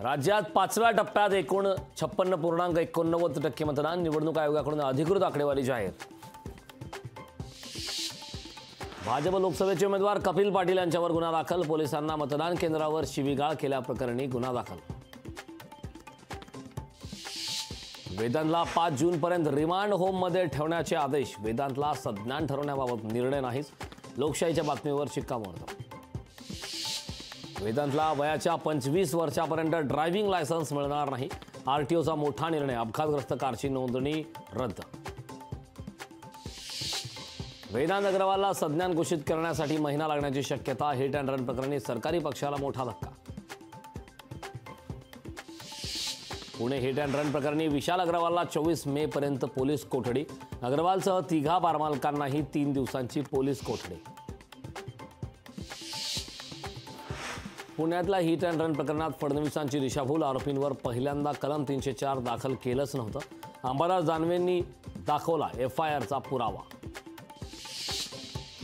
राज्यात 5व्या टप्प्यात एकूण 56.89% मतदान. निवडणूक आयोगाकडून अधिकृत आकडेवारी जाहीर. भाजप लोकसभेचे उमेदवार कपिल पाटील यांच्यावर गुन्हा दाखल. पोलिसांना मतदान केंद्रावर शिवीगाळ केल्याप्रकरणी गुन्हा दाखल. वेदांतला 5 जूनपर्यंत रिमांड होममध्ये ठेवण्याचे आदेश. वेदांतला सज्ञान ठरवण्याबाबत निर्णय नाहीच. लोकशाहीच्या बातमीवर शिक्कामोर्तब. वेदांतला वयाच्या 25 वर्षापर्यंत ड्रायव्हिंग लायसन्स मिळणार नाही. आरटीओचा मोठा निर्णय. अपघातग्रस्त कारची नोंदणी रद्द. वेदांत अग्रवालला सज्ञान घोषित करण्यासाठी महिना लागण्याची शक्यता. हिट अँड रन प्रकरणी सरकारी पक्षाला मोठा धक्का. पुणे हिट अँड रन प्रकरणी विशाल अग्रवालला 24 मे पर्यंत पोलीस कोठडी. अग्रवालसह 3 बारमालकांनाही 3 दिवसांची पोलीस कोठडी. पुण्यातल्या हिट अँड रन प्रकरणात फडणवीसांची दिशाभूल. आरोपींवर पहिल्यांदा कलम 304 दाखल केलंच नव्हतं. अंबादास दानवेंनी दाखवला FIRचा पुरावा.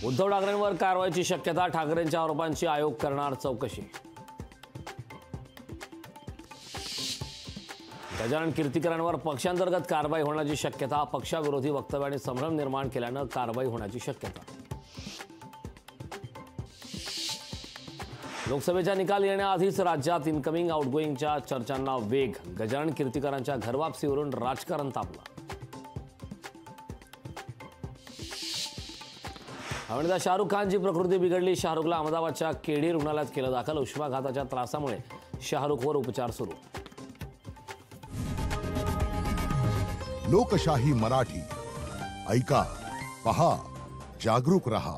उद्धव ठाकरेंवर कारवाईची शक्यता. ठाकरेंच्या आरोपांची आयोग करणार चौकशी. गजानन कीर्तिकरांवर पक्षांतर्गत कारवाई होण्याची शक्यता. पक्षाविरोधी वक्तव्य आणि संभ्रम निर्माण केल्यानं कारवाई होण्याची शक्यता. लोकसभेचा निकाल येण्याआधीच राज्यात इनकमिंग आउटगोईंगच्या चर्चांना वेग. गजानन कीर्तिकरांच्या घरवापसीवरून राजकारण तापलं. अभिनेता शाहरुख खानची प्रकृती बिघडली. शाहरुखला अहमदाबादच्या केडी रुग्णालयात केलं दाखल. उष्माघाताच्या त्रासामुळे शाहरुखवर उपचार सुरू. लोकशाही मराठी ऐका, पहा, जागरूक रहा.